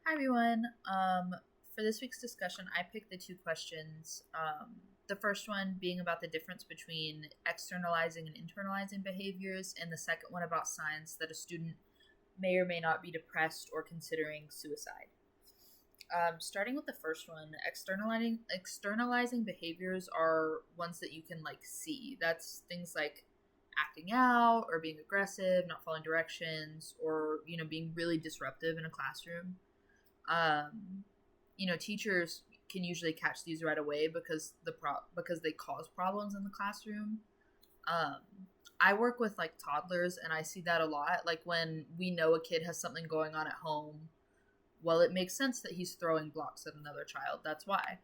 Hi everyone. For this week's discussion, I picked the two questions. The first one being about the difference between externalizing and internalizing behaviors, and the second one about signs that a student may or may not be depressed or considering suicide. Starting with the first one, externalizing behaviors are ones that you can see. That's things like acting out or being aggressive, not following directions, or being really disruptive in a classroom. um, Teachers can usually catch these right away because they cause problems in the classroom. Um, I work with toddlers, and I see that a lot. Like when we know a kid has something going on at home, well, it makes sense that he's throwing blocks at another child. That's why.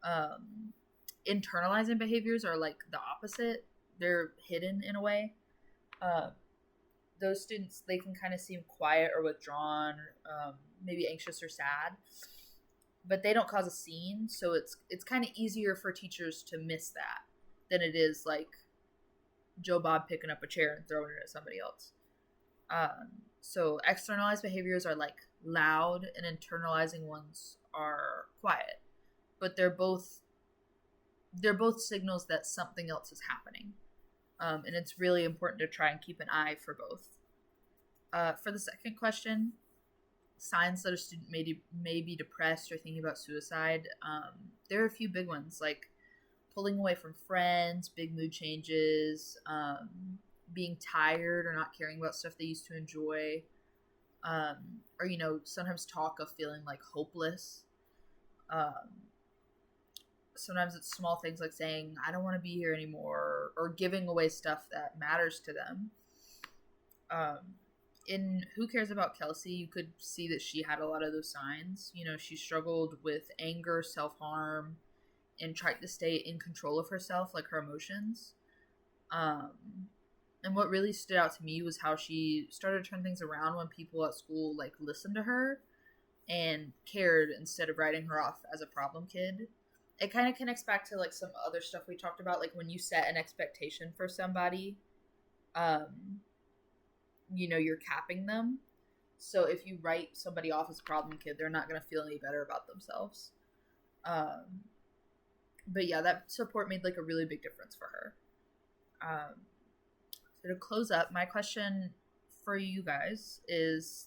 Um, Internalizing behaviors are like the opposite. They're hidden in a way. Uh, those students, they can kind of seem quiet or withdrawn, maybe anxious or sad, but they don't cause a scene. So it's kind of easier for teachers to miss that than it is like Joe Bob picking up a chair and throwing it at somebody else. So externalized behaviors are like loud, and internalizing ones are quiet, but they're both signals that something else is happening. And it's really important to try and keep an eye for both. For the second question, signs that a student may be depressed or thinking about suicide, there are a few big ones like pulling away from friends, big mood changes, being tired or not caring about stuff they used to enjoy, or sometimes talk of feeling like hopeless. Um, Sometimes it's small things like saying I don't want to be here anymore, or giving away stuff that matters to them. um, in Who Cares About Kelsey, you could see that she had a lot of those signs. She struggled with anger, self-harm, and tried to stay in control of herself, like her emotions. um, and what really stood out to me was how she started to turn things around when people at school listened to her and cared instead of writing her off as a problem kid. It kind of connects back to some other stuff we talked about, like when you set an expectation for somebody, um, you're capping them. So if you write somebody off as a problem kid, they're not going to feel any better about themselves. Um, but yeah, that support made a really big difference for her. So to close up, my question for you guys is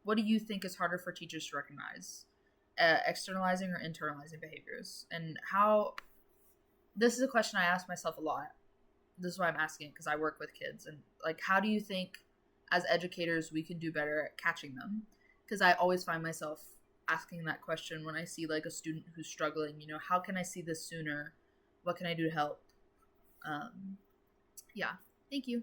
what do you think is harder for teachers to recognize? Externalizing or internalizing behaviors? And how, this is a question I ask myself a lot. This is why I'm asking it, because I work with kids. And how do you think as educators we can do better at catching them? Because I always find myself asking that question when I see a student who's struggling. How can I see this sooner? What can I do to help? Yeah. Thank you.